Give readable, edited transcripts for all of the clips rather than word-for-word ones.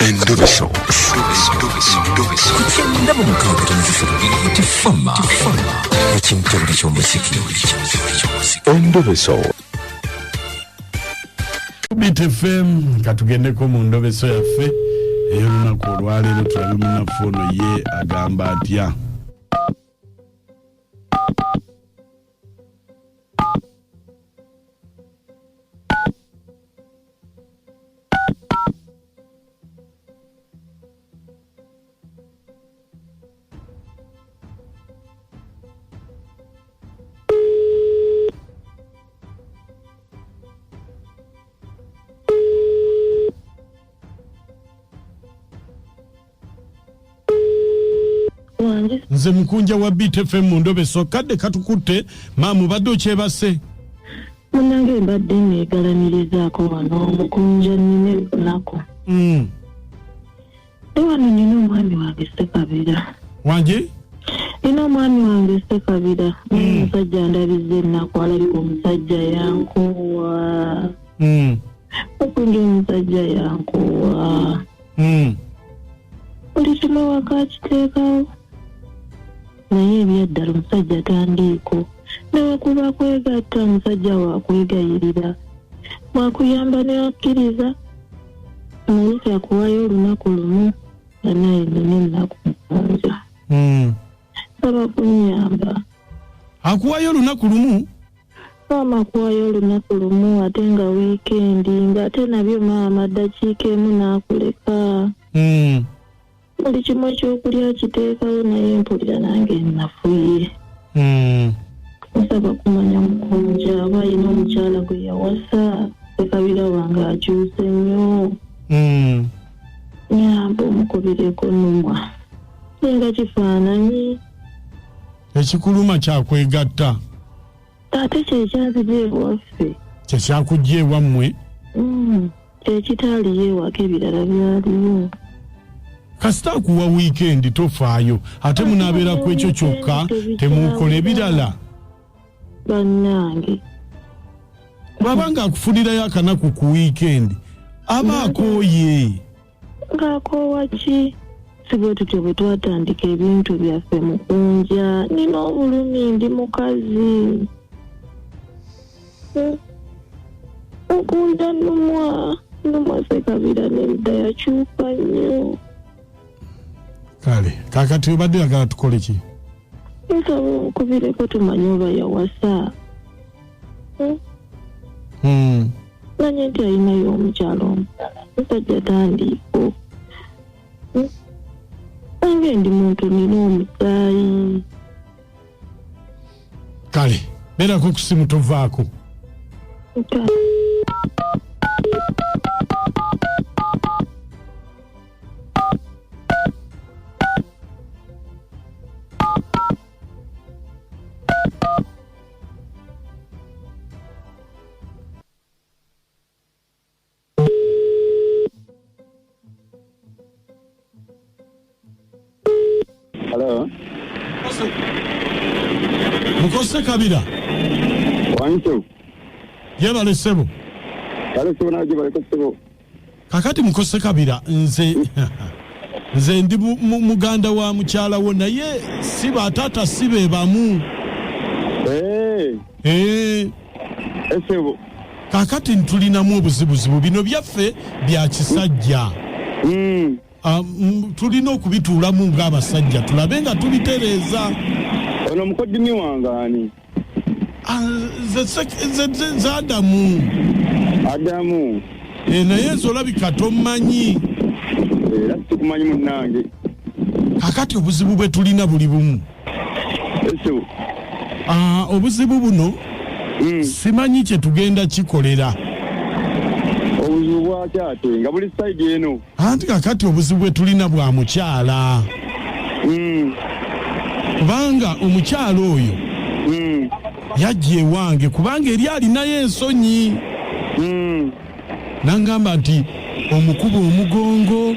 Endobeso. Kugenda mu mukaaga tifama ekintu buli ky'omuziki. Endobeso. Bit FM katugendeko mu ndobeso yaffe ey'olunaku olwaleero tulabe munnaffe ono ye agamba atya. Nze mukunja wa Bit FM mu ndobeso kadde katukutte maamu badde okyebase. Munange mbadde neegalamirizaako wano mukunja nnine lunaku. Wano nina omwami wange Ssekabira. Wange? Nina omwami wange Ssekabira. Omusajja ndabizza ennaku alabika omusajja yankuwa. Mukunja omusajja yankuwa. Buli kimu waka kiteekawo. Naye ebyaddala omusajja tandiiko. Newakuba kwegatta omusajja wakwegayirira. Wakuyamba newakkiriza. Naye akuwayo olunaku lumu. Naye nina ennaku mukunja. Saba kunyamba. Akuwayo olunaku lumu? Maama akuwayo olunaku lumu ate nga wiikendi ng'ate nabyo maama ddakiika emu n'akuleka. Buli kimu ekyokulya kiteekawo naye mpulira nange nafuye. Nsaba kumanya mukunja aba alina omukyala gwe yawasa Ssekabira wange akyuse nnyo. Nyamba omukubireko nnumwa. Nga kifaananyi. Ekikuluma kyakwegatta. Ate kyekyanzija ewaffe. Kyekyakujja ewammwe? Kyekitaaliyo ewaka ebirala byaliyo. Kasita akuwa wiikendi tofaayo ate munaabeera ku ekyo kyokka temuukola ebirala. Bannange. Bw'abanga akufunirayo akanaku ku wiikendi aba akooye. Ng'akoowa ki? Sibwe tutyo bwe twatandika ebintu byaffe mukunja. Nina obulumi ndi mukazi. Mukunja nnumwa Ssekabira n'ebidda yakyuka nnyo. Kale, kakati obadde oyagala tukole ki? Nsaba omukubireko tumanye oba yawasa. Manye nti alinayo omukyalo omulala. Musajja tandiiko. Nange ndi muntu nina omusaayi. Kale, beerako ku ssimu tovaako. Hello. Muko Ssekabira. Wancho. Yebale ssebo. Kale sibona gye baleko ssebo. Kakati muko Ssekabira nze ndi muganda wa mukyala wo naye si bataata si be bamu. Essebo. Kakati ntulinamu obuzibuzibu bino byaffe bya kisajja. Tulina okubituulamu ng'abasajja tulabe nga tubitereeza. Ono mukodimi wange ani? Ze Adamu. Adamu. Naye nze olabika tommanyi. Era sikumanyi munnange. Kakati obuzibu bwe tulina buli bumu. Essebo. Obuzibu buno simanyi kye tugenda kikolera. Obuzibu bwaki ate nga buli sayidi eno? Anti kakati obuzibu bwe tulina bwa mukyala. Kubanga omukyala oyo yajja ewange kubanga eri alinayo ensonyi. Nangamba nti omukuba omugongo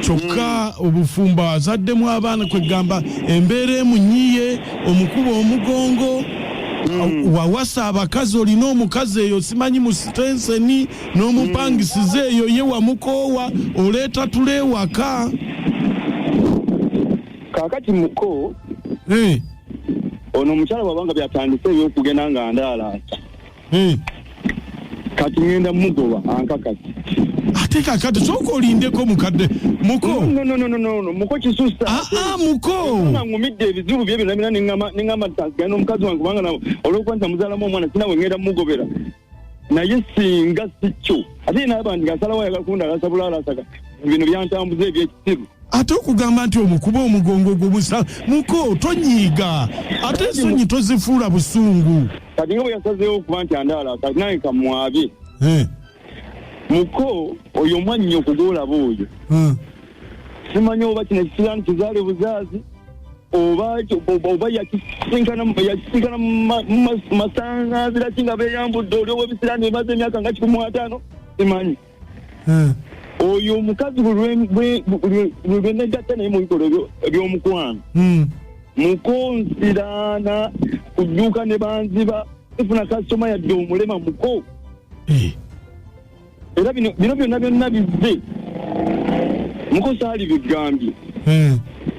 kyokka obufumba azaddemu abaana kwegamba embeera emunyiye omukuba omugongo wawasa abakazi olina omukazi eyo simanyi mu Stenseni n'omupangisize eyo ye wamukoowa oleeta tulewaka kakati muko ono omukyala wabanga byatandise ebyokugenda nga ndaala kati ngenda mugoba ankakati ate kakati sooka olindeko mukadde muko no muko kisusa muko ngumidde ebizibu bye bino ningamba gana omukazi wange kubanga olwokuba nti amuzaalamu omwana sinawe ngenda mugobera naye singa sikyo ate n'abantu gasalawo ayagala kunda alasabula alasaka bino byantambuza ebyekisiru ate okugamba nti omukuba omugongo gwomusala muko tonyiiga ate ensonyi tozifuula busungu kati nga bwe yasazeewo okuba nti andaala kati naye kamwabye muko oyo omwannyo okugolaba oyo simanyi oba kino ekisiraani kizaale buzaazi oba yakisinkana masangaazira ki nga beeyambudde oli ow'ebisiraani emaze emyaka nga 15 simanyi oyo omukazi lwe negatta naye mu bikolo ebyomukwano muko nsiraana kujjuuka ne banziba ifuna kasitoma yadde omulema muko era bino byonna bizze muko saali bigambye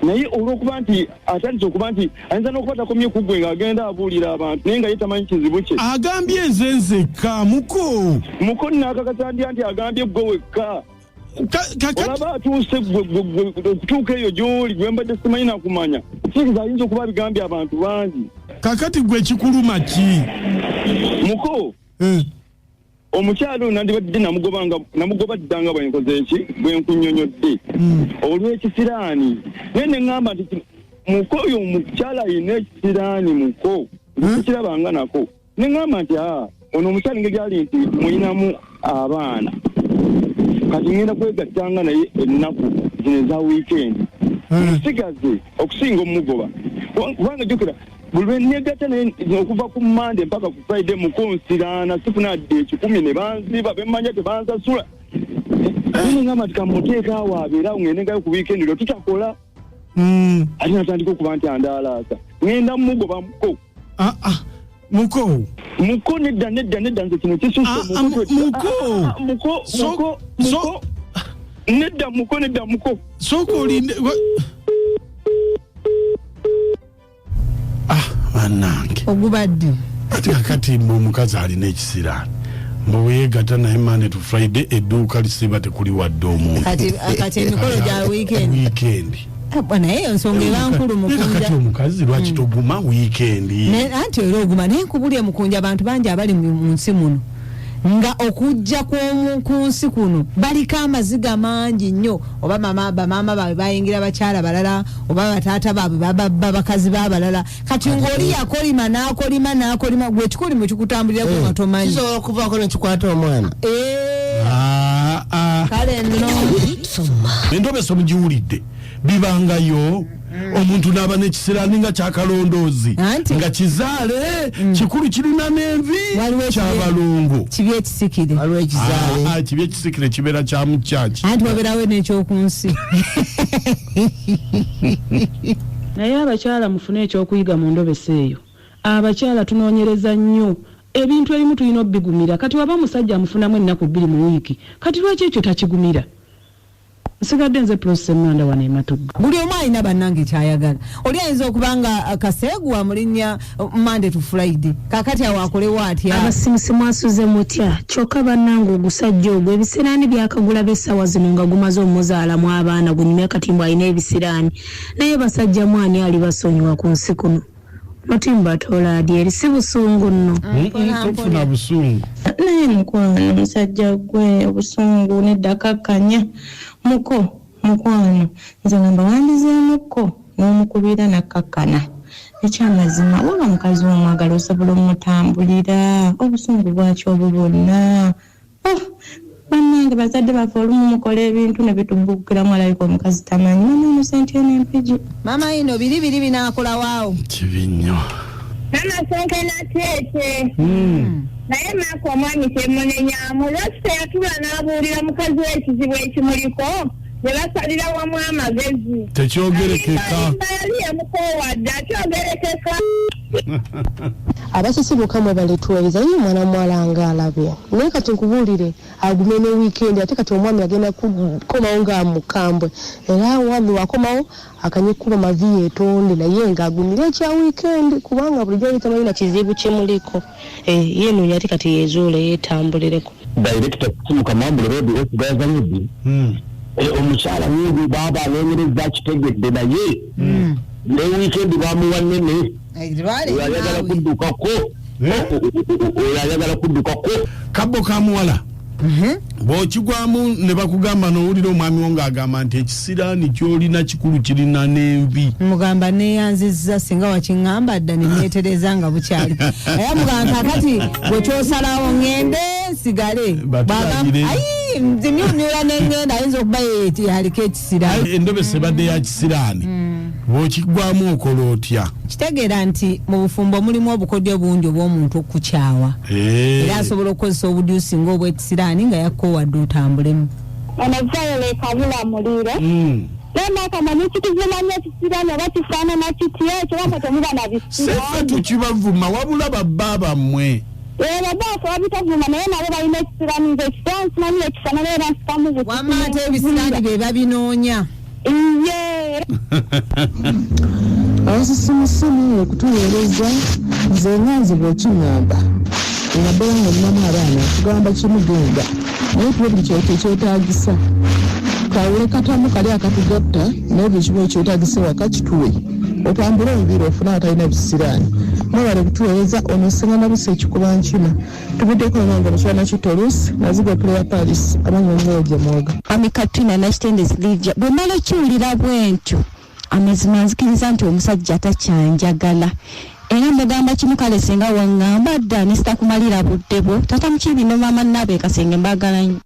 naye olw'okuba nti atandise okuba nti ayinza n'okuba takomye ku ggwe ng'agenda abuulira abantu naye nga ye tamanyi kizibu kye agambye nze nzekka muko nnaakakasa ndya nti agambye ggwe wekka olaba atuuse okutuuka eyo gy'oli gwe mbadde simanyi nakumanya kiriza ayinza okuba abigambye abantu bangi kakati gwe kikuluma ki muko omukyalo nandibadde namugoba ddanga bwenkoze eki bwenkunyonyodde olw'ekisiraani naye neŋŋamba nti muko oyo omukyala ayina ekisiraani muko kirabanga nako neŋŋamba nti ono omukyala ngeri ali nti muyinamu abaana kati ngenda kwegattanga naye ennaku zino eza wiikendi musigaze okusinga omugoba kubanga jjukira buli lwe negatta naye okuva ku Mande mpaka ku Friday mukonsiraana sifunadde 10 ne banziba bemmanya tebansasula ngamba nti kamuteeka awo abeera ng'enengayo ku wiikendi lwe tutakola ate natandika okuba nti andaalaasa ngenda mugoba muko nedda nze kino kisusse nedda muko sooka olinde bannange ogubadde ate kakati mbe omukazi alina ekisiraani mbe weyegatta naye Monday to Friday edduuka lisiba tekuli wadde omuntu kati emikolo gya wiikendi naye eyo nsonga eba nkulu mukunja omukazi lwaki toguma wiikendi anti era oguma naye nkubulya mukunja abantu bangi abali mu nsi muno nga okujja ku nsi kuno baliko amaziga mangi nnyo oba bamaama baabwe bayingira bakyala balala oba bataata baabwe bakazi baabalala kati ng'oli yakolima n'akolima gwe ekikolimu kikutambulirako nga tomanyi kisobola okuvaako nekikwata omwana kale nno endobeso mugiwulidde bibangayo omuntu n'aba n'ekisiraani nga kyakalondoozi nga kizaale kikulu kirina n'envi kyabalongo kibi ekisikire kibi ekisikire kibeera kya mukyaki anti wabeerawo n'ekyoku nsi naye abakyala mufune ekyokuyiga mu ndobesa eyo abakyala tunoonyereza nnyo ebintu ebimu tulina obbigumira kati waba musajja amufunamu ennaku 2 mu wiiki kati lwaki ekyo takigumira nsigadde nze Prosy Manda wano ematugga buli omu alina bannange kyayagala oli ayinza okubanga kaseegu amulinnya Monday to Friday kakati awo akolewo atya abasimusimu asuze mutya kyokka bannange ogusajja ogwo ebisiraani byakagula b'essaawa zino nga gumaze omuzaalamu abaana gunyumya kati mbu alina ebisiraani naye basajja mwani ali basonyiwa ku nsi kuno Mutimba atola adyeri si busungu nno tofuna busungu naye mukwano musajja gwe obusungu neddakakkanya mukwano nze ngamba wandizeemuko n'omukubira nakkakkana ekyamazima waba mukazi w'omwagala osobola omutambulira obusungu bwaki obwo bwonna bannange bazadde baffe olumu mukola ebintu ne bitubuukiramu alabika omukazi tamanyi mama omusenti n'empigi mama ino biri binaakola waawo kibi nnyo namasonke nateeke naye maaka omwami temunenyamu lwaki yatula n'abuulira mukazi w'ekizibu ekimuliko ne basalira wamu amagezi tekyogerekeka yali yamukoowadde akyogerekeka abasisimuka mwe baletuweza yi mwana mwala nga alabye naye kati nkubulire agume ne weekend ate kati omwami agenda kukomawo nga mukambwe era wali wakomawo akanyekuba mavi etonde naye nga agumire ekya weekend kubanga bulijjo yitamalina kizibu kimuliko yenoonya ate kati yezuule yeetambulireko director kisimuka mambule road osigazanyidi omukyala nyingi baba anenyereza kitegedde naye ne weekend bamuwa nnene oyagala kuddukako oyagala kuddukako kabo kamuwala bw'okigwamu ne bakugamba n'owulira omwami wo ng'agamba nti ekisiraani ky'olina kikulu kirina n'envi mugamba neyanzizza singa wakiŋŋamba dda ne neetereza nga bukyali era mugamba kakati bwe kyosalawo ŋŋende nsigale ayi nzimyumyula neŋŋenda ayinza okuba yaliko ekisiraani endobe sebadde ya kisiraani bw'okigwamu okola otya kitegeera nti mu bufumbo mulimu obukodyo bungi obw'omuntu okukyawa era asobola okukozesa obudyusi ng'obwekisiraani nga yakkowadde otambulemu ono vayole kabula muliro nakamanyi kituzimanya ekisiraani oba kifaanana kitya ekyo wanga temuba na bisiraani seffe tukibavuma wabula babba bammwe babaasa babitavuma naye nabo balina ekisiraani nze ekisiraani simanyi ekifaanana era nsikamu wamma ate ebisiraani be babinoonya abasisimusimu okutuweereza nze nganzi bw'okiŋŋamba naddala nga olinamu abaana tugamba kimugenda naye tuwe buli kyoti ekyetaagisa twawule katamu kali akatugatta naye buli kimu ekyetaagisa waka kituwe otambule enviiri ofune atalina bisiraani mwebale kutuweereza ono sengana busa ekikuba nkima tubuddeko nga mukyala kitolusi naziga puleya paris abanyonyoje mwoga amikatina nakitendezi lijja bwe mala kiwulira bwentyo amazima nzikiriza nti omusajja takyanjagala era mbagamba kimu kale singa waŋŋamba dda ne sitakumalira budde bwo tata mukibi ne maama nnabe kasenge mbagala nnyo